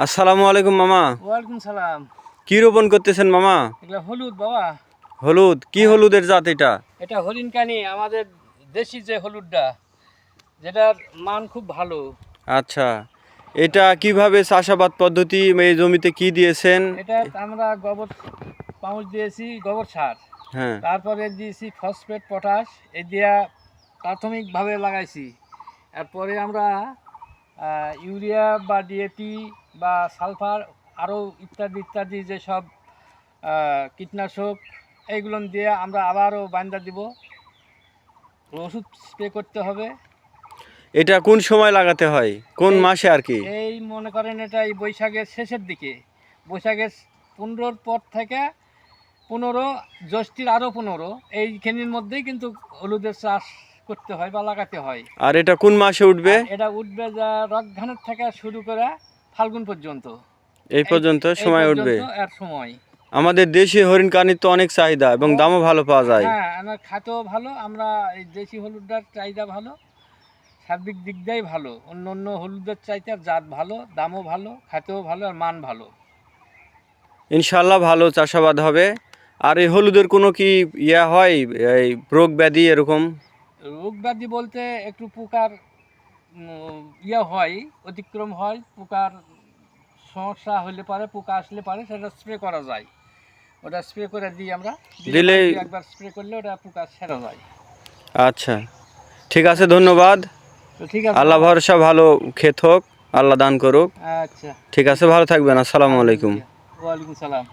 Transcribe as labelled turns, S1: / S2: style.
S1: আসসালামু আলাইকুম মামা।
S2: ওয়ালাইকুম সালাম।
S1: কি রোপণ করতেছেন মামা?
S2: এগুলা হলুদ বাবা।
S1: হলুদ? কি হলুদের জাত এটা?
S2: এটা হরিণকানি, আমাদের দেশি যে হলুদটা, যেটার মান খুব ভালো।
S1: আচ্ছা, এটা কিভাবে চাষাবাদ পদ্ধতি, এই জমিতে কি দিয়েছেন?
S2: এটা আমরা গোবর পাউচ দিয়েছি, গোবর সার,
S1: হ্যাঁ।
S2: তারপরে দিয়েছি ফসফেট, পটাশ, এই দিয়া প্রাথমিকভাবে লাগাইছি। এরপরে আমরা ইউরিয়া বা ডিএপি বা সালফার আরও ইত্যাদি ইত্যাদি যেসব কীটনাশক, এইগুলো দিয়ে আমরা আবারও বান্দা দিব, ওষুধ স্প্রে করতে হবে।
S1: এটা কোন সময় লাগাতে হয়, কোন মাসে আর কি?
S2: এই মনে করেন এটা এই বৈশাখের শেষের দিকে, বৈশাখের 15-র পর থেকে 15, জ্যৈষ্ঠীর আরও 15, এইখানের মধ্যেই কিন্তু হলুদের চাষ করতে হয় বা লাগাতে হয়।
S1: আর এটা কোন মাসে উঠবে?
S2: এটা উঠবে যা রকধানের থেকে শুরু করে ফাল্গুন পর্যন্ত,
S1: এই পর্যন্ত সময় উঠবে।
S2: এর সময়
S1: আমাদের দেশি হরিণ কানির তো অনেক চাহিদা এবং দামও ভালো পাওয়া যায়।
S2: হ্যাঁ, আমার খাতেও ভালো, আমরা এই দেশি হলুদটার চাহিদা ভালো, সার্বিক দিক দিয়েই ভালো। অন্য অন্য হলুদের চাইতে জাত ভালো, দামও ভালো, খাতেও ভালো, আর মান ভালো।
S1: ইনশাল্লাহ ভালো চাষাবাদ হবে। আর এই হলুদের কোনো কি হয়, এই রোগ ব্যাধি এরকম?
S2: রোগ ব্যাধি বলতে একটু পোকার হয়, অতিক্রম হয়, পোকার সমস্যা হলে পারে, পোকা আসলে পারে, সেটা স্প্রে করা যায়। ওটা স্প্রে করে দিই আমরা,
S1: দিলে
S2: একবার স্প্রে করলে ওটা পোকা সেরা যায়।
S1: আচ্ছা, ঠিক আছে, ধন্যবাদ।
S2: তো ঠিক আছে,
S1: আল্লাহ ভরসা, ভালো ক্ষেত হোক, আল্লাহ দান করুক।
S2: আচ্ছা,
S1: ঠিক আছে, ভালো থাকবেন। আসসালামু আলাইকুম।
S2: ওয়ালাইকুম সালাম।